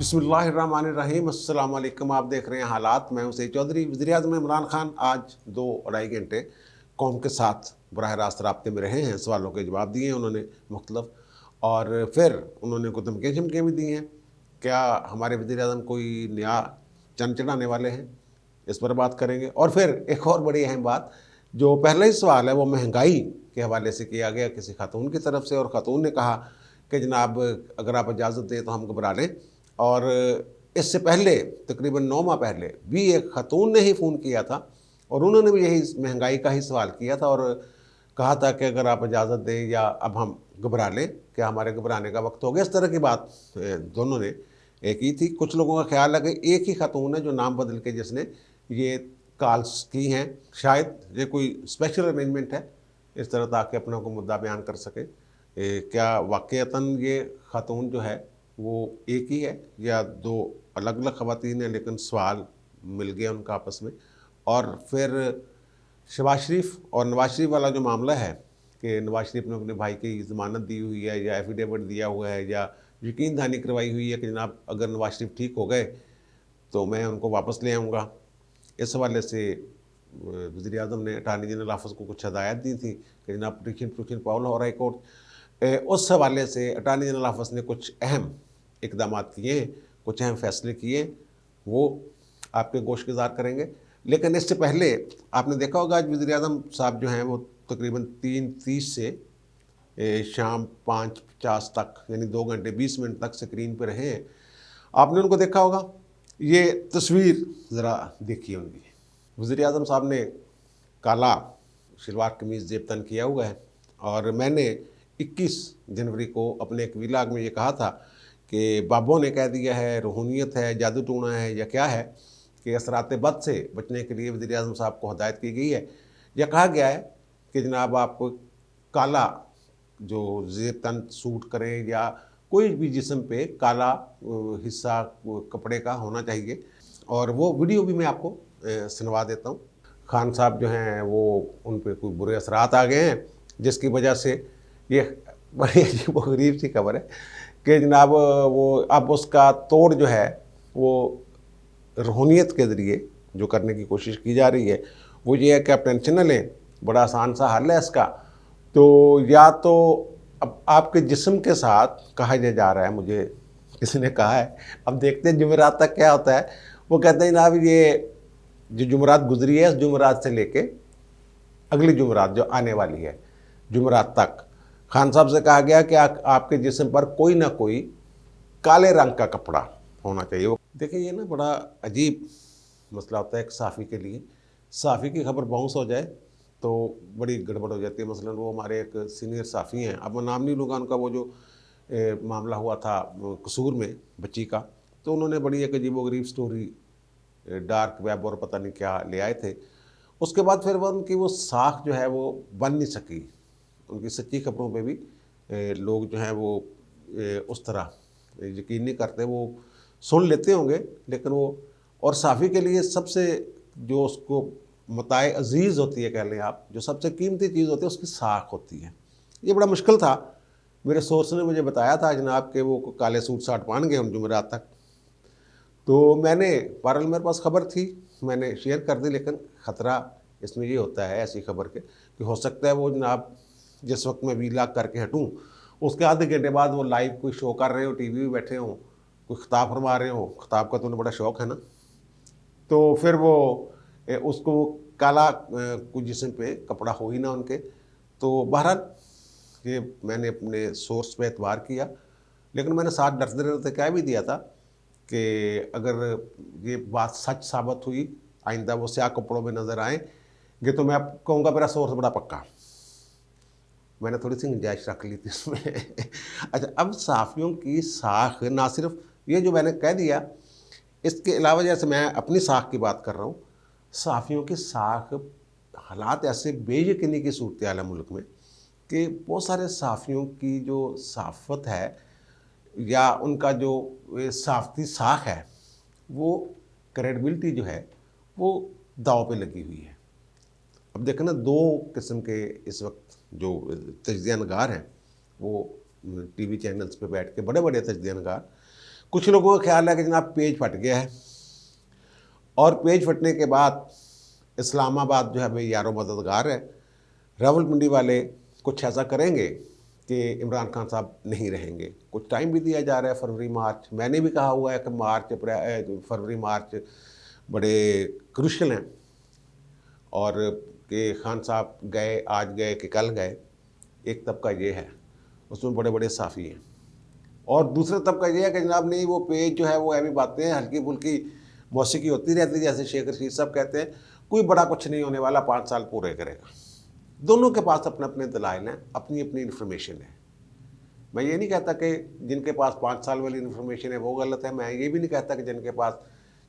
बिस्मिल्लाहिर्रहमानिर्रहीम, अस्सलाम वालेकुम। आप देख रहे हैं हालात। मैं हूं सईद चौधरी। वज़ीर-ए-आज़म इमरान खान आज 2 ढाई घंटे कौम के साथ बराह रास्त राब्ते में रहे हैं। सवालों के जवाब दिए हैं उन्होंने मुख्तलफ, और फिर उन्होंने कुछ धमकियाँ शमकियाँ भी दी हैं। क्या हमारे वज़ीर-ए-आज़म कोई नया चंद चढ़ाने वाले हैं, इस पर बात करेंगे। और फिर एक और बड़ी अहम बात, जो पहला ही सवाल है वो महंगाई के हवाले से किया गया किसी खातून की तरफ से, और खातून ने कहा कि जनाब अगर आप इजाज़त दें तो हम घबरा लें। और इससे पहले तकरीबन 9 माह पहले भी एक खातून ने ही फ़ोन किया था और उन्होंने भी यही महंगाई का ही सवाल किया था और कहा था कि अगर आप इजाज़त दें या अब हम घबरा लें, क्या हमारे घबराने का वक्त हो गया। इस तरह की बात दोनों ने की थी। कुछ लोगों का ख्याल है कि एक ही खातून है जो नाम बदल के जिसने ये कॉल्स की हैं, शायद ये कोई स्पेशल अरेंजमेंट है इस तरह, ताकि अपना को मुद्दा बयान कर सके। क्या वाक़ईतन ये खातून जो है वो एक ही है या 2 अलग अलग ख़वातीन हैं, लेकिन सवाल मिल गया उनका आपस में। और फिर शहबाज शरीफ और नवाज शरीफ वाला जो मामला है कि नवाज शरीफ ने अपने भाई की ज़मानत दी हुई है या एफिडेविट दिया हुआ है या यकीन दहानी करवाई हुई है कि जनाब अगर नवाज शरीफ ठीक हो गए तो मैं उनको वापस ले आऊँगा। इस हवाले से वज़ीर-ए-आज़म ने अटॉर्नी जनरल ऑफिस को कुछ हदायत दी थी कि जनाब पिटीशन पाउल हो हाई कोर्ट। उस हवाले से अटॉर्नी जनरल ऑफिस ने कुछ अहम इकदाम किए हैं, कुछ अहम फैसले किए, वो आपके गोशगुजार करेंगे। लेकिन इससे पहले आपने देखा होगा आज वज़ीर-ए-आज़म साहब जो हैं वो तकरीबन 3:30 से शाम 5:50 तक, यानी 2 घंटे 20 मिनट तक स्क्रीन पर रहे हैं। आपने उनको देखा होगा। ये तस्वीर ज़रा देखिए उनकी। वज़ीर-ए-आज़म साहब ने काला शलवार कमीज़ जेब तन किया हुआ है और मैंने 21 जनवरी को अपने एक वीलॉग में ये कहा था कि बाबों ने कह दिया है, रूहानियत है, जादू टूना है या क्या है, कि असरात बद से बचने के लिए वज़ीर-ए-आज़म साहब को हदायत की गई है। यह कहा गया है कि जनाब आपको काला जो जेब तन सूट करें या कोई भी जिस्म पे काला हिस्सा कपड़े का होना चाहिए। और वो वीडियो भी मैं आपको सुनवा देता हूँ। खान साहब जो हैं वो उन पे कोई बुरे असरात आ गए हैं, जिसकी वजह से ये बड़ी अजीब-ओ-गरीब सी खबर है कि जनाब वो अब उसका तोड़ जो है वो रूहानियत के ज़रिए जो करने की कोशिश की जा रही है वो ये है कि आप टेंशन न लें, बड़ा आसान सा हल है इसका। तो या तो अब आपके जिस्म के साथ कहा जा रहा है, मुझे किसी ने कहा है, अब देखते हैं जुमेरात तक क्या होता है। वो कहते हैं जनाब ये जो जुमेरात गुजरी है, इस जुमेरात से लेके अगली जुमेरात जो आने वाली है जुमेरात तक, खान साहब से कहा गया कि आपके जिस्म पर कोई ना कोई काले रंग का कपड़ा होना चाहिए। वो देखिए ये ना बड़ा अजीब मसला होता है एक सहाफ़ी के लिए। सहाफ़ी की खबर बाउंस हो जाए तो बड़ी गड़बड़ हो जाती है। मसलन वो हमारे एक सीनियर सहाफ़ी हैं, अब मैं नाम नहीं लूँगा उनका, वो जो मामला हुआ था कसूर में बच्ची का, तो उन्होंने बड़ी एक अजीब-ओ-गरीब स्टोरी डार्क वेब और पता नहीं क्या ले आए थे। उसके बाद फिर वो उनकी वो साख जो है वो बन नहीं सकी। उनकी सच्ची खबरों पे भी लोग जो हैं वो उस तरह यकीन नहीं करते। वो सुन लेते होंगे लेकिन वो, और सहाफ़ी के लिए सबसे जो उसको मताए अज़ीज़ होती है, कह लें आप, जो सबसे कीमती चीज़ होती है उसकी साख होती है। ये बड़ा मुश्किल था। मेरे सोर्स ने मुझे बताया था जनाब कि वो काले सूट साट पहन गए हम जुमेरात तक। तो मैंने, बहरहाल मेरे पास खबर थी, मैंने शेयर कर दी, लेकिन ख़तरा इसमें ये होता है ऐसी खबर के कि हो सकता है वो जनाब जिस वक्त मैं वीलॉग करके हटूँ उसके आधे घंटे बाद वो लाइव कोई शो कर रहे हो, टीवी में बैठे हों, कोई ख़िताब फरमा रहे हो, ख़िताब का तो उन्हें बड़ा शौक़ है ना, तो फिर वो उसको काला कोई जिस्म पे कपड़ा हो ही ना उनके। तो बहरहाल ये मैंने अपने सोर्स पे एतबार किया, लेकिन मैंने साथ डरते डरते कह भी दिया था कि अगर ये बात सच साबित हुई, आइंदा वो स्याह कपड़ों में नज़र आएंगे तो मैं कहूँगा मेरा सोर्स बड़ा पक्का। मैंने थोड़ी सी गुंजाइश रख ली थी इसमें। अच्छा, अब सहाफ़ियों की साख ना सिर्फ ये जो मैंने कह दिया, इसके अलावा जैसे मैं अपनी साख की बात कर रहा हूँ, सहाफ़ियों की साख, हालात ऐसे बेयकीनी की सूरत हाल है मुल्क में कि बहुत सारे सहाफ़ियों की जो सहाफ़त है या उनका जो सहाफ़ती साख है, वो क्रेडिबिलिटी जो है वो दांव पे लगी हुई है। अब देखें ना, 2 किस्म के इस वक्त जो तजज़िया नगार हैं वो टीवी चैनल्स पे बैठ के, बड़े बड़े तजज़िया नगार, कुछ लोगों का ख्याल है कि जनाब पेज फट गया है, और पेज फटने के बाद इस्लामाबाद जो है भाई यारो मददगार है, रावलपिंडी वाले कुछ ऐसा करेंगे कि इमरान खान साहब नहीं रहेंगे। कुछ टाइम भी दिया जा रहा है, फरवरी मार्च। मैंने भी कहा हुआ है कि फरवरी मार्च बड़े क्रूशल हैं, और कि खान साहब गए, आज गए कि कल गए। एक तबका ये है, उसमें बड़े बड़े साफ़ी हैं, और दूसरा तबका ये है कि जनाब नहीं, वो पेज जो है वो ऐसी बातें हैं, हल्की फुल्की मौसीकी होती रहती है, जैसे शेख रशीद साहब कहते हैं, कोई बड़ा कुछ नहीं होने वाला, 5 साल पूरे करेगा। दोनों के पास अपने अपने दलाइल हैं, अपनी अपनी इन्फॉर्मेशन है। मैं ये नहीं कहता कि जिनके पास 5 साल वाली इन्फॉर्मेशन है वो गलत है, मैं ये भी नहीं कहता कि जिनके पास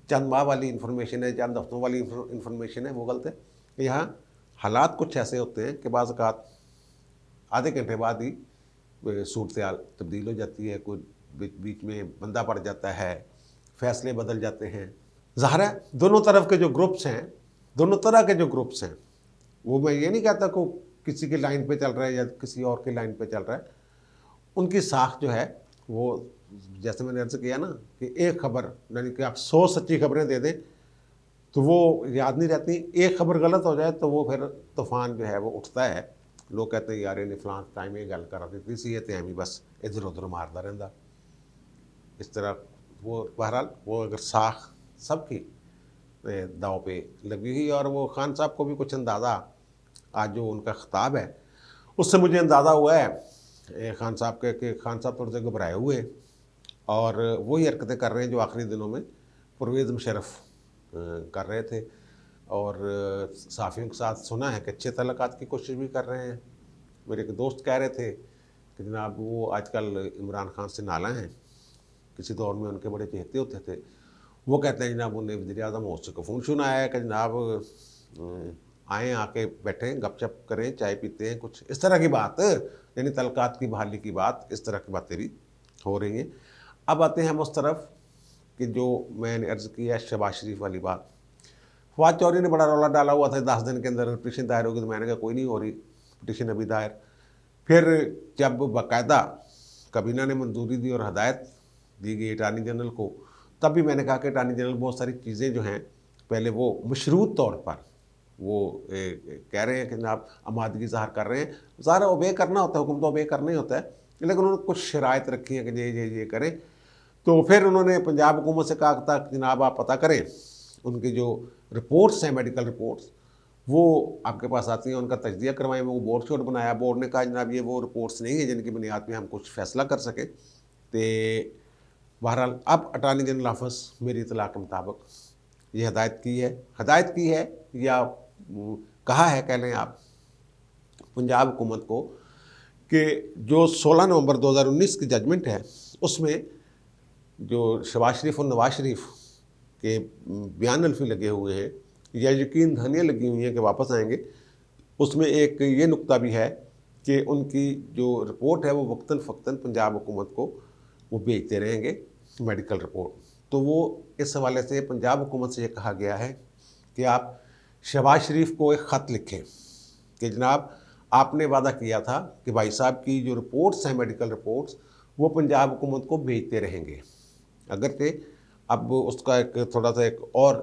चंद माह वाली इन्फॉर्मेशन है, चंद हफ्तों वाली इन्फॉर्मेशन है वो गलत है। यहाँ हालात कुछ ऐसे होते हैं कि बाज़ औक़ात आधे घंटे बाद ही सूरत हाल तब्दील हो जाती है, कोई बीच में बंदा पड़ जाता है, फैसले बदल जाते हैं। ज़ाहिर है दोनों तरफ के जो ग्रुप्स हैं, दोनों तरह के जो ग्रुप्स हैं, वो मैं ये नहीं कहता कि किसी की लाइन पे चल रहा है या किसी और की लाइन पे चल रहा है। उनकी साख जो है वो, जैसे मैंने अर्ज़ किया ना कि एक खबर, यानी कि आप 100 सच्ची खबरें दे दें तो वो याद नहीं रहती, एक खबर गलत हो जाए तो वो फिर तूफान जो है वो उठता है। लोग कहते हैं यार इन्हें फलां टाइम ये गल करा दी सी, तो एवं बस इधर उधर मारता रहता। इस तरह वो बहरहाल वो अगर साख सबकी दाव पे लगी हुई, और वो खान साहब को भी कुछ अंदाज़ा, आज जो उनका खिताब है उससे मुझे अंदाज़ा हुआ है खान साहब के कि खान साहब थोड़े से घबराए हुए, और वही हरकतें कर रहे हैं जो आखिरी दिनों में परवेज़ मुशर्रफ कर रहे थे। और साफ़ियों के साथ सुना है कि अच्छे तल्लुकात की कोशिश भी कर रहे हैं। मेरे एक दोस्त कह रहे थे कि जनाब वो आजकल इमरान खान से नाला हैं, किसी दौर में उनके बड़े चहेते होते थे। वो कहते हैं जनाब उन्हें वज़ीर-ए-आज़म हाउस से फ़ोन शुन आया है कि जनाब आएँ, आके बैठें, गपशप करें, चाय पीते हैं, कुछ इस तरह की बात, यानी तल्लुकात की बहाली की बात, इस तरह की बातें भी हो रही हैं। अब आते हैं हम उस तरफ कि जो मैंने अर्ज़ किया शहबाज शरीफ वाली बात। फवाद चौधरी ने बड़ा रौला डाला हुआ था 10 दिन के अंदर पिटीशन दायर होगी, तो मैंने कहा कोई नहीं हो रही पिटीशन अभी दायर। फिर जब बाकायदा काबीना ने मंजूरी दी और हदायत दी गई अटार्नी जनरल को, तब भी मैंने कहा कि अटार्नी जनरल बहुत सारी चीज़ें जो हैं पहले वो मशरूत तौर पर वो कह रहे हैं कि जनाब आमादगी ज़ाहिर कर रहे हैं, ज़ाहिर ओबे करना होता है, हुक्म तो ओबे करना ही होता है, लेकिन उन्होंने कुछ शराइत रखी हैं कि ये करें। तो फिर उन्होंने पंजाब हुकूमत से कहा था कि जनाब आप पता करें, उनकी जो रिपोर्ट्स हैं, मेडिकल रिपोर्ट्स, वो आपके पास आती हैं, उनका तजज़िया करवाएं। वो बोर्ड शोर्ड बनाया, बोर्ड ने कहा जनाब ये वो रिपोर्ट्स नहीं है जिनकी बुनियाद पे हम कुछ फ़ैसला कर सकें। तो बहरहाल अब अटार्नी जनरल ऑफिस मेरी इत्तला के मुताबिक ये हदायत की है या कहा है, कह लें आप, पंजाब हुकूमत को कि जो 16 नवंबर 2019 की जजमेंट है उसमें जो शहबाज शरीफ और नवाज शरीफ के बयान अल्फी लगे हुए हैं या यकीन दहानियाँ लगी हुई हैं कि वापस आएंगे, उसमें एक ये नुक्ता भी है कि उनकी जो रिपोर्ट है वो वक्तन फ़क्तन पंजाब हुकूमत को वो भेजते रहेंगे मेडिकल रिपोर्ट। तो वो इस हवाले से पंजाब हुकूमत से ये कहा गया है कि आप शहबाज शरीफ को एक ख़त लिखें कि जनाब आपने वादा किया था कि भाई साहब की जो रिपोर्ट्स हैं, मेडिकल रिपोर्ट्स, वो पंजाब हुकूमत को भेजते रहेंगे। अगर से अब उसका एक थोड़ा सा एक और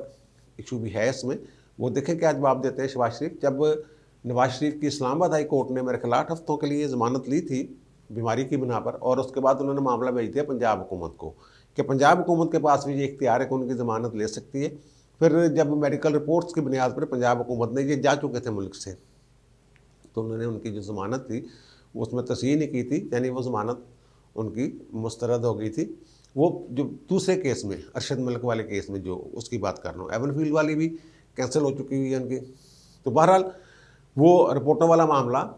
इशू भी है इसमें, वो देखें क्या जवाब देते हैं शहबाज शरीफ। जब नवाज शरीफ की इस्लामाबाद हाई कोर्ट ने मेरे खिलाफ 8 हफ्तों के लिए ज़मानत ली थी बीमारी की बिना पर, और उसके बाद उन्होंने मामला भेज दिया पंजाब हुकूमत को कि पंजाब हुकूमत के पास भी ये इख्तियार है कि उनकी ज़मानत ले सकती है। फिर जब मेडिकल रिपोर्ट्स की बुनियाद पर पंजाब हुकूमत ने, ये जा चुके थे मुल्क से, तो उन्होंने उनकी जो ज़मानत थी उसमें तस्हीह नहीं की थी, यानी वो ज़मानत उनकी मुस्तरद हो गई थी। वो जो दूसरे केस में, अरशद मलिक वाले केस में जो उसकी बात कर रहा हूँ, एवनफील्ड वाली भी कैंसिल हो चुकी हुई है उनकी। तो बहरहाल वो रिपोर्टों वाला मामला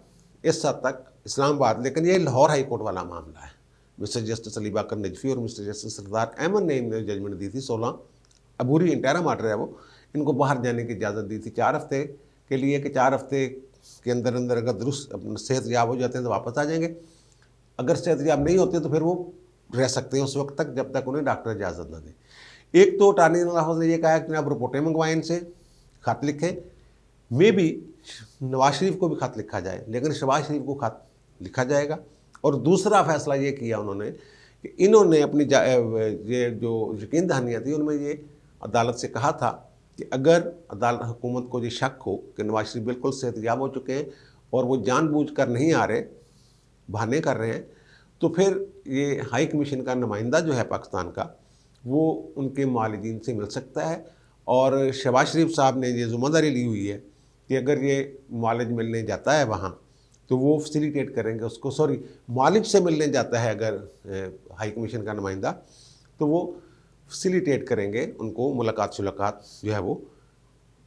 इस हद तक इस्लामाबाद, लेकिन ये लाहौर हाई कोर्ट वाला मामला है। मिस्टर जस्टिस अली बाकर नजफी और मिस्टर जस्टिस सरदार अहमद ने इन्हें जजमेंट दी थी 16 अबूरी इंटेरम आर्डर है वो, इनको बाहर जाने की इजाज़त दी थी 4 हफ्ते के लिए कि 4 हफ्ते के अंदर अंदर अगर दुरुस्त सेहत याब हो जाते हैं तो वापस आ जाएंगे, अगर सेहत याब नहीं होते तो फिर वो रह सकते हैं उस वक्त तक जब तक उन्हें डॉक्टर इजाज़त ना दे। एक तो अटार्नी जनरल ऑफिस ने यह कहा कि आप रिपोर्टें मंगवाएं, इनसे ख़त लिखें, मे भी नवाज शरीफ को भी ख़त लिखा जाए, लेकिन शहबाज शरीफ को ख़त लिखा जाएगा। और दूसरा फ़ैसला ये किया उन्होंने कि इन्होंने अपनी ये जो यकीन दहानियाँ थी उनमें ये अदालत से कहा था कि अगर अदालत हुकूमत को ये शक हो कि नवाज शरीफ बिल्कुल सेहतयाब हो चुके हैं और वो जानबूझकर नहीं आ रहे, बहाने कर रहे हैं, तो फिर ये हाई कमीशन का नुमाइंदा जो है पाकिस्तान का, वो उनके मालिकीन से मिल सकता है। और शहबाज शरीफ साहब ने ये ज़िम्मेदारी ली हुई है कि अगर ये मालिज मिलने जाता है वहाँ, तो वो फैसिलिटेट करेंगे उसको, सॉरी मालिज से मिलने जाता है अगर हाई कमीशन का नुमाइंदा, तो वो फैसिलिटेट करेंगे उनको, मुलाकात शुलाकात जो है वो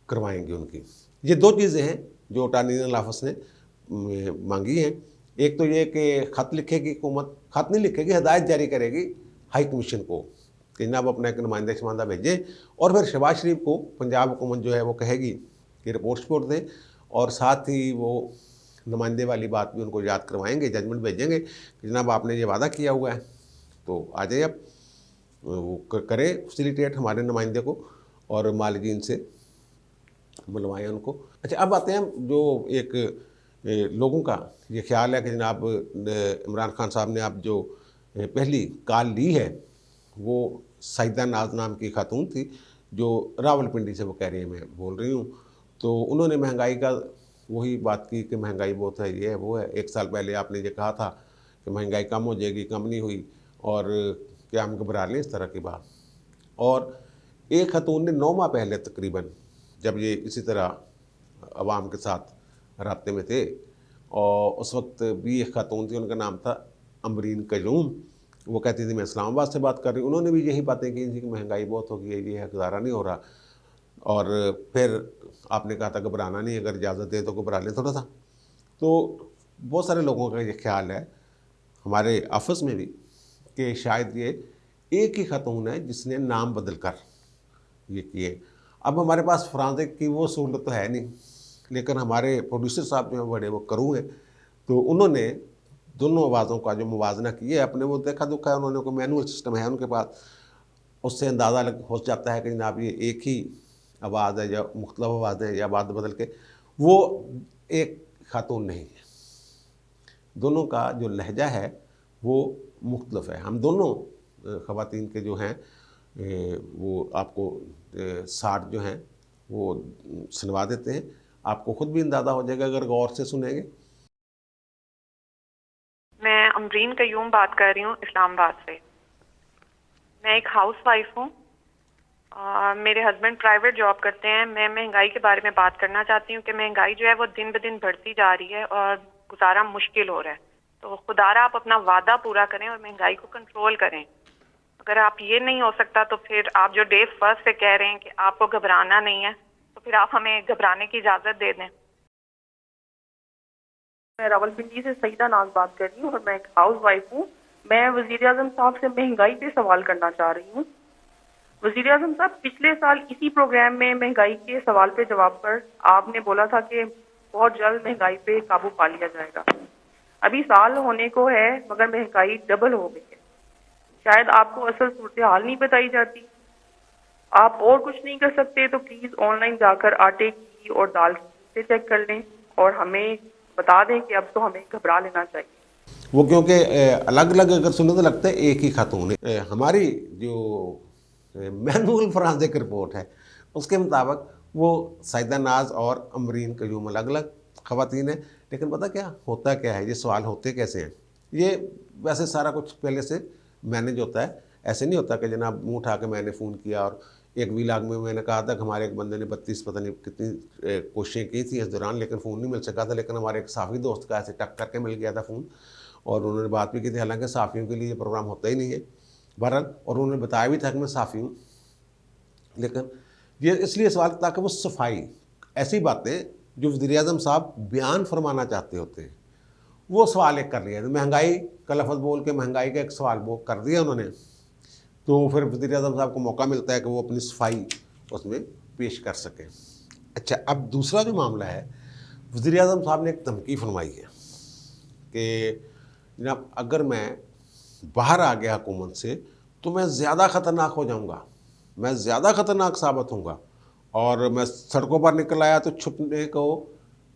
करवाएंगे उनकी। ये दो चीज़ें हैं जो अटॉर्नी जनरल ऑफिस ने मांगी हैं। एक तो ये कि ख़त लिखेगी हुकूमत, ख़त नहीं लिखेगी, हदायत जारी करेगी हाई कमीशन को कि जनाब अपना एक नुमाइंदा शमाइंदा भेजें, और फिर शहबाज शरीफ को पंजाब हुकूमत जो है वो कहेगी कि रिपोर्ट दें, और साथ ही वो नुमाइंदे वाली बात भी उनको याद करवाएंगे, जजमेंट भेजेंगे कि जनाब आपने ये वादा किया हुआ है तो आ जाए, अब वो करें फैसिलिटेट हमारे नुमाइंदे को और मालिकीन से बुलवाएं उनको। अच्छा, अब आते हैं जो एक लोगों का ये ख्याल है कि जनाब इमरान खान साहब ने अब जो पहली कॉल ली है वो सईदा नाज नाम की खातून थी जो रावलपिंडी से, वो कह रही है मैं बोल रही हूँ, तो उन्होंने महंगाई का वही बात की कि महंगाई बहुत है, ये है वो है। 1 साल पहले आपने ये कहा था कि महंगाई कम हो जाएगी, कम नहीं हुई, और क्या हम घबरा लें इस तरह की बात। और एक खातून ने 9 माह पहले तकरीबन, जब ये इसी तरह अवाम के साथ राब्ते में थे, और उस वक्त भी एक खातून थी, उनका नाम था अमरीन कयूम, वो कहती थी मैं इस्लामाबाद से बात कर रही हूँ। उन्होंने भी यही बातें की थी कि महंगाई बहुत हो गई है, ये है, गुजारा नहीं हो रहा। और फिर आपने कहा था घबराना नहीं, अगर इजाज़त दे तो घबरा लें थोड़ा सा। तो बहुत सारे लोगों का ये ख्याल है हमारे ऑफिस में भी कि शायद ये एक ही खातून है जिसने नाम बदल कर ये किए। अब हमारे पास फॉरेंसिक की वो सहूलत तो है नहीं, लेकिन हमारे प्रोड्यूसर साहब जो हैं बड़े वो करू हैं, तो उन्होंने दोनों आवाज़ों का जो मुवाजना किया है अपने, वो देखा दुखा है, उन्होंने कोई मैनुअल सिस्टम है उनके पास, उससे अंदाज़ा हो जाता है कि जनाब ये एक ही आवाज़ है या मुख्तलिफ आवाज़ें या बात बदल के, वो एक खातून नहीं है। दोनों का जो लहजा है वो मुख्तलिफ है। हम दोनों ख़वातीन के जो हैं वो आपको साठ जो हैं वो सुनवा देते हैं, आपको ख़ुद भी अंदाज़ा हो जाएगा अगर गौर से सुनेंगे। मैं अमरीन कयूम बात कर रही हूँ इस्लामाबाद से। मैं एक हाउस वाइफ हूँ। मेरे हस्बैंड प्राइवेट जॉब करते हैं। मैं महंगाई के बारे में बात करना चाहती हूँ कि महंगाई जो है वो दिन ब दिन बढ़ती जा रही है और गुजारा मुश्किल हो रहा है। तो खुदारा आप अपना वादा पूरा करें और महंगाई को कंट्रोल करें। अगर आप ये नहीं हो सकता तो फिर आप जो डे फर्स्ट से कह रहे हैं कि आपको घबराना नहीं है, तो फिर आप हमें घबराने की इजाज़त दे दें। मैं रावलपिंडी से सईदा नाज बात कर रही हूँ और मैं एक हाउस वाइफ हूँ। मैं वज़ीर-ए-आज़म साहब से महंगाई पे सवाल करना चाह रही हूँ। वज़ीर-ए-आज़म साहब, पिछले साल इसी प्रोग्राम में महंगाई के सवाल पे जवाब पर आपने बोला था कि बहुत जल्द महंगाई पे काबू पा लिया जाएगा। अभी साल होने को है मगर महंगाई डबल हो गई है। शायद आपको असल सूरत हाल नहीं बताई जाती। आप और कुछ नहीं कर सकते तो प्लीज़ ऑनलाइन जाकर आटे की और दाल की चेक कर लें और हमें बता दें कि अब तो हमें घबरा लेना चाहिए। वो क्योंकि अलग अलग अगर सुने तो लगता है एक ही खातून है। हमारी जो मैनुअल फॉरेंसिक रिपोर्ट है उसके मुताबिक वो सईदा नाज और अमरीन कयूम अलग अलग ख़वातीन है। लेकिन पता क्या होता क्या है, ये सवाल होते कैसे हैं, ये वैसे सारा कुछ पहले से मैनेज होता है। ऐसे नहीं होता कि जनाब मुँह उठा के मैंने फ़ोन किया। और एक वीलाग में मैंने कहा था कि हमारे एक बंदे ने 32 पता नहीं कितनी कोशिशें की थी इस दौरान, लेकिन फ़ोन नहीं मिल सका था। लेकिन हमारे एक साफ़ी दोस्त का ऐसे टक करके मिल गया था फ़ोन, और उन्होंने बात भी की थी। हालांकि साफ़ियों के लिए ये प्रोग्राम होता ही नहीं है बहरहाल, और उन्होंने बताया भी था कि मैं साफ़ी हूँ। लेकिन ये इसलिए सवाल ताकि वो सफाई, ऐसी बातें जो वज़ीर-ए-आज़म साहब बयान फरमाना चाहते होते हैं वो सवाल एक कर लिया। तो महंगाई का लफ्ज़ बोल के महंगाई का एक सवाल वो कर दिया उन्होंने, तो फिर वज़ीर-ए-आज़म साहब को मौका मिलता है कि वो अपनी सफाई उसमें पेश कर सकें। अच्छा, अब दूसरा जो मामला है, वज़ीर-ए-आज़म साहब ने एक धमकी फरमाई है कि जनाब अगर मैं बाहर आ गया हुकूमत से तो मैं ज़्यादा ख़तरनाक हो जाऊँगा, मैं ज़्यादा ख़तरनाक साबित होऊंगा, और मैं सड़कों पर निकल आया तो छुपने को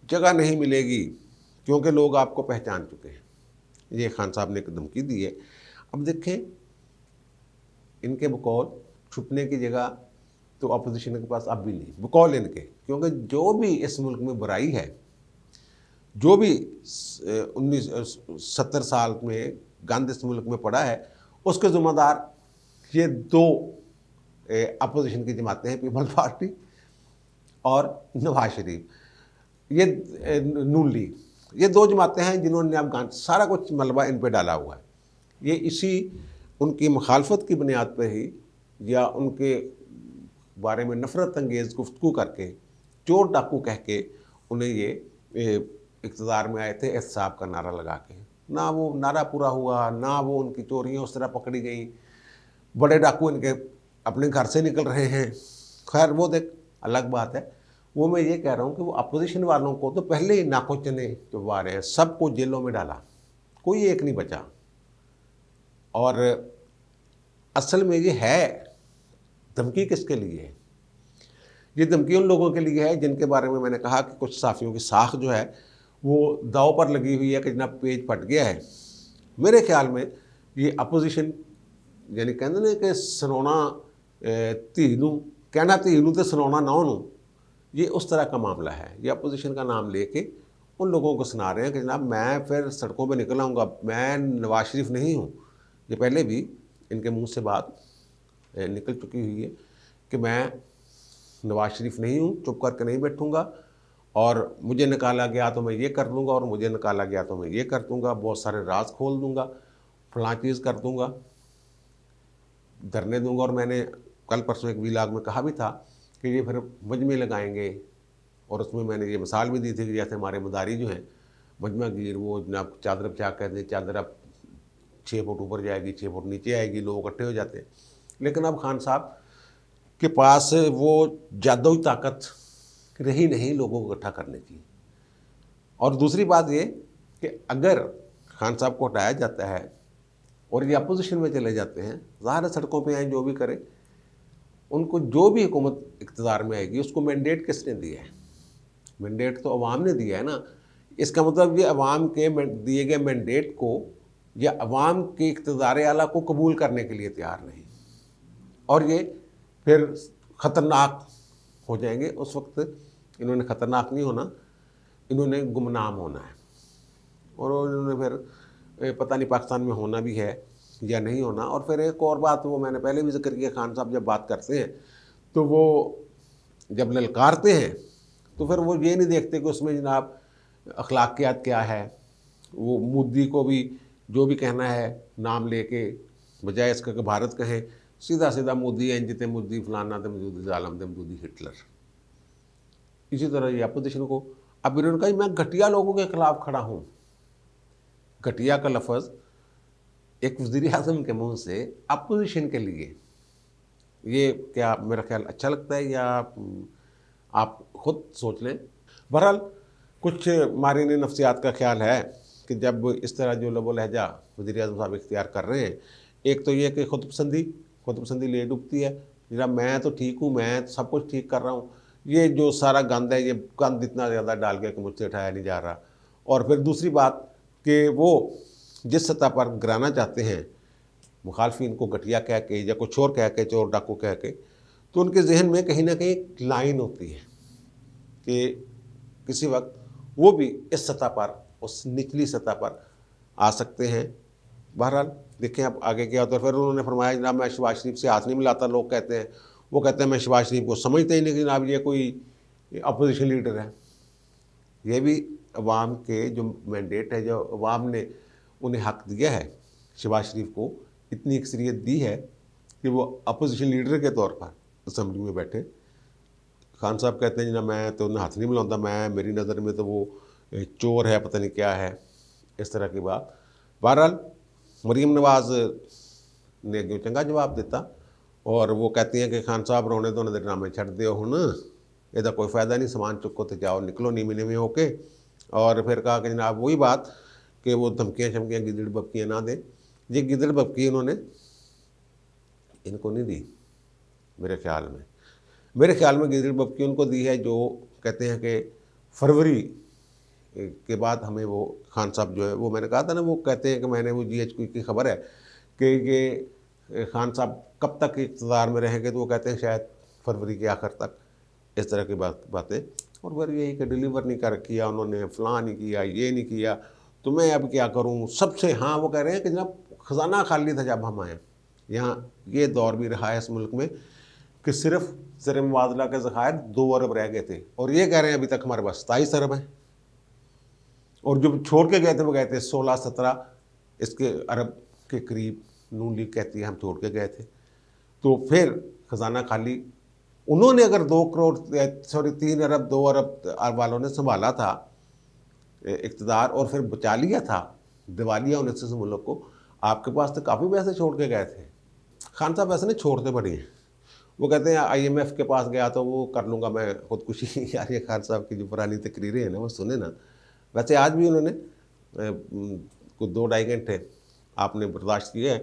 जगह नहीं मिलेगी क्योंकि लोग आपको पहचान चुके हैं। ये खान साहब ने एक धमकी दी है। अब देखें, इनके बकौल छुपने की जगह तो अपोजिशन के पास अब भी नहीं, बकौल इनके, क्योंकि जो भी इस मुल्क में बुराई है, जो भी 1970 साल में गंद इस मुल्क में पड़ा है, उसके ज़िम्मेदार ये दो अपोजिशन की जमातें हैं, पीपल्स पार्टी और नवाज शरीफ, ये नून लीग, ये दो जमातें हैं जिन्होंने अब सारा कुछ मलबा इन पे डाला हुआ है। ये इसी उनकी मुखालफत की बुनियाद पर ही या उनके बारे में नफ़रत अंगेज़ गुफ्तगू करके, चोर डाकू कह के उन्हें ये इक़्तिदार में आए थे एहतसाब का नारा लगा के। ना वो नारा पूरा हुआ, ना वो उनकी चोरियाँ उस तरह पकड़ी गई, बड़े डाकू इनके अपने घर से निकल रहे हैं। खैर वो देख अलग बात है। वो मैं ये कह रहा हूँ कि वो अपोजिशन वालों को तो पहले ही नाको चने चुबवा रहे हैं, सबको जेलों में डाला, कोई एक नहीं बचा। और असल में ये है धमकी किसके लिए है? ये धमकी उन लोगों के लिए है जिनके बारे में मैंने कहा कि कुछ साफ़ियों की साख जो है वो दाव पर लगी हुई है कि जनाब पेज फट गया है। मेरे ख्याल में ये अपोजिशन यानी कहते ना कि सुनाना धी नूं, कहना धी नूं ते सुनाना नौं नूं, ये उस तरह का मामला है। ये अपोजिशन का नाम लेके उन लोगों को सुना रहे हैं कि जनाब मैं फिर सड़कों पे निकल आऊँगा, मैं नवाज शरीफ नहीं हूँ। ये पहले भी इनके मुंह से बात निकल चुकी हुई है कि मैं नवाज शरीफ नहीं हूँ, चुप करके नहीं बैठूँगा, और मुझे निकाला गया तो मैं ये कर दूँगा, और मुझे निकाला गया तो मैं ये कर दूँगा, बहुत सारे राज खोल दूँगा, फलां चीज़ कर दूँगा, धरने दूँगा। और मैंने कल परसों एक वीलाग में कहा भी था कि ये फिर मजमे लगाएंगे, और उसमें मैंने ये मिसाल भी दी थी कि जैसे हमारे मदारी जो हैं मजमा गिर, वो जनाब चादर क्या कहते हैं, चादर अब 6 फुट ऊपर जाएगी, 6 फुट नीचे आएगी, लोग इकट्ठे हो जाते हैं। लेकिन अब खान साहब के पास वो जादुई ताकत रही नहीं लोगों को इकट्ठा करने की। और दूसरी बात ये कि अगर खान साहब को हटाया जाता है और ये अपोजिशन में चले जाते हैं, ज़ाहिर सड़कों पे आए जो भी करें, उनको जो भी हुकूमत इक़्तिदार में आएगी उसको मैंडेट किसने दिया है? मैंडेट तो अवाम ने दिया है ना। इसका मतलब ये अवाम के दिए गए मैंडेट को या अवाम के इक़्तिदार आला को कबूल करने के लिए तैयार नहीं, और ये फिर ख़तरनाक हो जाएंगे। उस वक्त इन्होंने ख़तरनाक नहीं होना, इन्होंने गुमनाम होना है, और इन्होंने फिर पता नहीं पाकिस्तान में होना भी है या नहीं होना। और फिर एक और बात, वो मैंने पहले भी जिक्र किया, खान साहब जब बात करते हैं तो वो जब ललकारते हैं तो फिर वो ये नहीं देखते कि उसमें जनाब अखलाकियात क्या है। वो मोदी को भी जो भी कहना है नाम लेके, बजाय इसका कि भारत कहें, सीधा सीधा मोदी इंज ते मोदी फलाना ते मौजूदी जालम ते मौजूदी हिटलर। इसी तरह ये अपोजिशन को, अब इन्होंने कहा मैं घटिया लोगों के खिलाफ खड़ा हूँ। घटिया का लफ्ज़ एक वज़ीर आज़म के मुंह से अपोजिशन के लिए, ये क्या मेरा ख्याल अच्छा लगता है, या आप खुद सोच लें। बहरहाल कुछ मारीन नफ्सियात का ख्याल है कि जब इस तरह जो लब लहजा वज़ीर आज़म साहब इख्तियार कर रहे हैं, एक तो ये कि खुदपसंदी ले डूबती है, जनाब मैं तो ठीक हूँ, मैं सब कुछ ठीक कर रहा हूँ, ये जो सारा गंद है, ये गंद इतना ज़्यादा डाल गया कि मुझसे उठाया नहीं जा रहा। और फिर दूसरी बात कि वो जिस सतह पर गिराना चाहते हैं मुखालफिन को घटिया कह के या कुछ और कह के, चोर डाकू कह के, तो उनके जहन में कहीं ना कहीं एक लाइन होती है कि किसी वक्त वो भी इस सतह पर, उस निचली सतह पर आ सकते हैं। बहरहाल देखें अब आगे क्या होता है। फिर उन्होंने फरमाया जनाब मैं शहबाज शरीफ से हाथ नहीं मिलाता। लोग कहते हैं, वो कहते हैं मैं शहबाज शरीफ को समझते ही नहीं कि जनाब ये कोई अपोजिशन लीडर है। ये भी अवाम के जो मैंडेट है, जो अवाम ने उन्हें हक़ दिया है, शहबाज शरीफ को इतनी अक्सरियत दी है कि वो अपोजिशन लीडर के तौर पर असम्बली में बैठे। खान साहब कहते हैं जनाब मैं तो उन्हें हाथ नहीं मिलाता, मैं मेरी नज़र में तो वो चोर है, पता नहीं क्या है, इस तरह की बात। बहरहाल मरीम नवाज़ ने जो चंगा जवाब दिता, और वो कहती हैं कि खान साहब रोने धोने के ड्रामे छड़ दिओ हुण, ਇਹਦਾ कोई फ़ायदा नहीं, समान चुको तो जाओ, निकलो नीवे नीवे होके। और फिर कहा कि जनाब वही बात कि वो धमकियाँ शमकियाँ गिदड़ बपकियाँ ना दें। ये गिदड़ बपकी उन्होंने इनको नहीं दी, मेरे ख्याल में गिदड़ बपकी उनको दी है जो कहते हैं कि फरवरी के बाद हमें वो खान साहब जो है, वो मैंने कहा था ना, वो कहते हैं कि मैंने वो GHQ की खबर है कि ये खान साहब कब तक इक़्तिदार में रहेंगे, तो वो कहते हैं शायद फरवरी के आखिर तक, इस तरह की बातें। और फिर यही कि डिलीवर नहीं कर किया उन्होंने, फ़लाँ नहीं किया, ये नहीं किया, तो मैं अब क्या करूँ सबसे। हाँ, वो कह रहे हैं कि जनाब ख़जाना खाली था जब हम आए। यहाँ ये दौर भी रहा है इस मुल्क में कि सिर्फ ज़र मुबादला के ज़खायर 2 अरब रह गए थे, और ये कह रहे हैं अभी तक हमारे पास 27 अरब हैं। और जो छोड़ के गए थे वो गए थे 16-17 इसके अरब के करीब, नून लीग कहती है हम छोड़ के गए थे। तो फिर ख़जाना खाली उन्होंने अगर 3 अरब 2 अरब वालों ने संभाला था इक़्तिदार और फिर बचा लिया था दिवालिया होने से मुल्क को, आपके पास तो काफ़ी पैसे छोड़ के गए थे। खान साहब वैसे नहीं छोड़ते बड़ी हैं, वो कहते हैं IMF के पास गया तो वो कर लूँगा मैं खुदकुशी। यार ये खान साहब की जो पुरानी तकरीरें हैं ना वो सुने ना। वैसे आज भी उन्होंने कुछ 2-2.5 घंटे आपने बर्दाश्त किए हैं,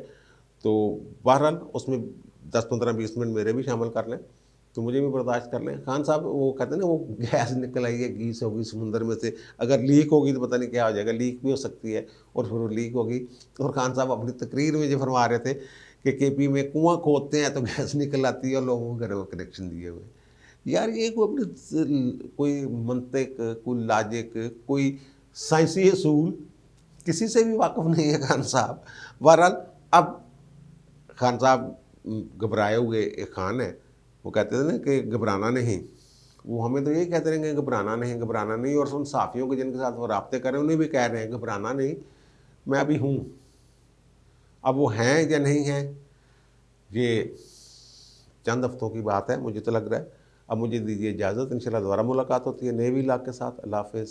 तो बहरहाल उसमें 10-15-20 मिनट मेरे भी शामिल कर लें तो मुझे भी बर्दाश्त कर लें। खान साहब वो कहते हैं ना वो गैस निकल आई है, गीस होगी समुंदर में से, अगर लीक होगी तो पता नहीं क्या हो जाएगा, लीक भी हो सकती है और फिर वो लीक होगी। और खान साहब अपनी तकरीर में जो फरमा रहे थे कि KP में कुआं खोदते हैं तो गैस निकल आती है और लोगों को घरों में कनेक्शन दिए हुए। यार ये कोई मंतिक, कोई लॉजिक, कोई साइंसी असूल किसी से भी वाकिफ़ नहीं है खान साहब। बहरहाल अब खान साहब घबराए हुए एक खान है, वो कहते थे ना कि घबराना नहीं, वो हमें तो यही कहते रहेंगे घबराना नहीं, घबराना नहीं। और उन साफ़ियों के जिनके साथ वो राब्ते कर रहे हैं उन्हें भी कह रहे हैं घबराना नहीं, मैं अभी हूँ। अब वो हैं या नहीं हैं ये चंद हफ्तों की बात है, मुझे तो लग रहा है। अब मुझे दीजिए इजाज़त, इंशाल्लाह दोबारा मुलाकात होती है नए व्लॉग के साथ। अल्लाह हाफ़िज़।